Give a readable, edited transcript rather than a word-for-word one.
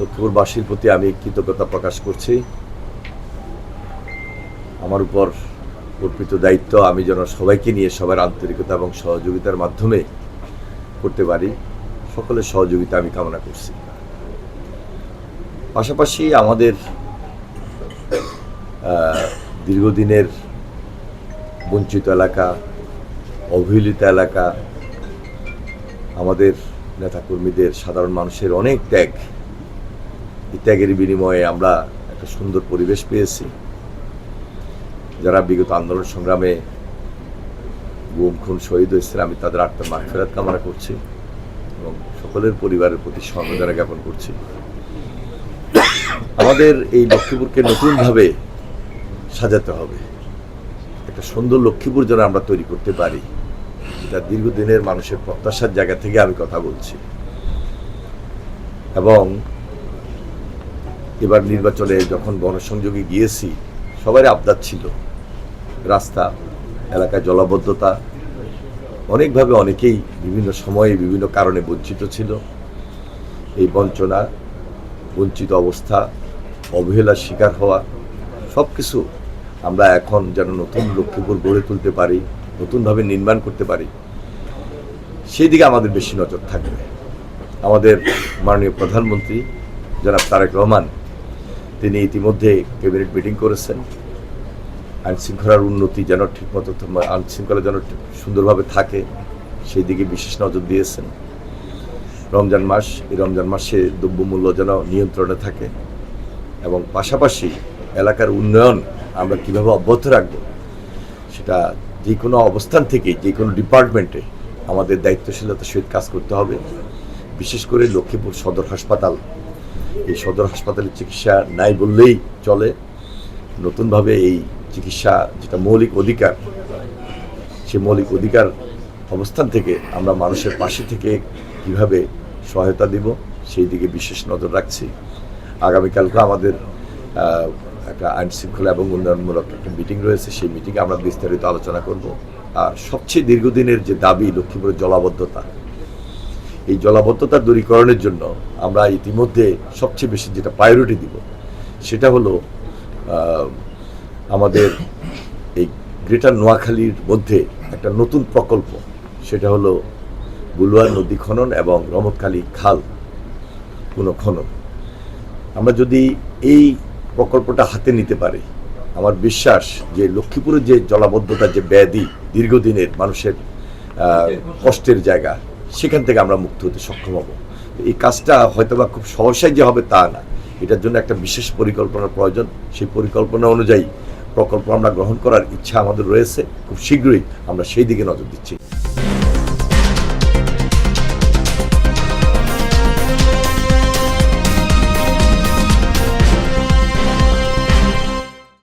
লক্ষ্মীপুরবাসীর প্রতি আমি কৃতজ্ঞতা প্রকাশ করছি। আমার উপর অর্পিত দায়িত্ব আমি যেন সবাইকে নিয়ে সবার আন্তরিকতা এবং সহযোগিতার মাধ্যমে করতে পারি, সকলের সহযোগিতা আমি কামনা করছি। পাশাপাশি আমাদের দীর্ঘদিনের বঞ্চিত এলাকা, অবহেলিত এলাকা, আমাদের নেতাকর্মীদের, সাধারণ মানুষের অনেক ত্যাগ, এই ত্যাগের বিনিময়ে আমরা একটা সুন্দর পরিবেশ পেয়েছি। যারা বিগত আন্দোলন সংগ্রামে গুম খুন শহীদ হয়েছিল, আমি তাদের আত্মার মাগফিরাত কামনা করছি এবং সকলের পরিবারের প্রতি সমবেদনা জ্ঞাপন করছি। আমাদের এই লক্ষ্মীপুরকে নতুনভাবে সাজাতে হবে, একটা সুন্দর লক্ষ্মীপুর যেন আমরা তৈরি করতে পারি। এটা দীর্ঘদিনের মানুষের প্রত্যাশার জায়গা থেকে আমি কথা বলছি। এবং এবার নির্বাচনে যখন গণসংযোগে গিয়েছি, সবারই আবদার ছিল, রাস্তা, এলাকায় জলাবদ্ধতা, অনেকভাবে অনেকেই বিভিন্ন সময়ে বিভিন্ন কারণে বঞ্চিত ছিল। এই বঞ্চনা, বঞ্চিত অবস্থা, অবহেলার শিকার হওয়া, সব কিছু আমরা এখন যেন নতুন লক্ষ্মীপুর গড়ে তুলতে পারি, নতুনভাবে নির্মাণ করতে পারি, সেই দিকে আমাদের বেশি নজর থাকবে। আমাদের মাননীয় প্রধানমন্ত্রী জনাব তারেক রহমান, তিনি ইতিমধ্যে ক্যাবিনেট মিটিং করেছেন। আইনশৃঙ্খলার উন্নতি যেন ঠিকমতো, আইনশৃঙ্খলা যেন সুন্দরভাবে থাকে, সেই দিকে বিশেষ নজর দিয়েছেন। রমজান মাস, এই রমজান মাসে দ্রব্যমূল্য যেন নিয়ন্ত্রণে থাকে এবং পাশাপাশি এলাকার উন্নয়ন আমরা কীভাবে অব্যাহত রাখবো, সেটা যে কোনো অবস্থান থেকে, যে কোনো ডিপার্টমেন্টে আমাদের দায়িত্বশীলতার সহিত কাজ করতে হবে। বিশেষ করে লক্ষ্মীপুর সদর হাসপাতাল, এই সদর হাসপাতালের চিকিৎসা নাই বললেই চলে। নতুনভাবে এই চিকিৎসা যেটা মৌলিক অধিকার, সে মৌলিক অধিকার অবস্থান থেকে আমরা মানুষের পাশে থেকে কিভাবে সহায়তা দিব, সেই দিকে বিশেষ নজর রাখছি। আগামীকালকে আমাদের একটা আইনশৃঙ্খলা এবং উন্নয়নমূলক একটা মিটিং রয়েছে, সেই মিটিংয়ে আমরা বিস্তারিত আলোচনা করব। আর সবচেয়ে দীর্ঘদিনের যে দাবি লক্ষ্মীপুরের জলাবদ্ধতা, এই জলাবদ্ধতা দূরীকরণের জন্য আমরা ইতিমধ্যে সবচেয়ে বেশি যেটা প্রায়োরিটি দিব, সেটা হলো আমাদের এই গ্রেটার নোয়াখালীর মধ্যে একটা নতুন প্রকল্প, সেটা হলো বুলুয়া নদী খনন এবং রমতখালী খাল পুনঃখনন। আমরা যদি এই প্রকল্পটা হাতে নিতে পারি, আমার বিশ্বাস যে লক্ষ্মীপুরের যে জলাবদ্ধতার যে ব্যাধি, দীর্ঘদিনের মানুষের কষ্টের জায়গা, সেখান থেকে আমরা মুক্ত হতে সক্ষম হব। এই কাজটা হয়তোবা খুব সহসাই যে হবে তা না, এটার জন্য একটা বিশেষ পরিকল্পনার প্রয়োজন। সেই পরিকল্পনা অনুযায়ী প্রকল্প আমরা গ্রহণ করার ইচ্ছা আমাদের রয়েছে। খুব শীঘ্রই আমরা সেই দিকে নজর দিচ্ছি।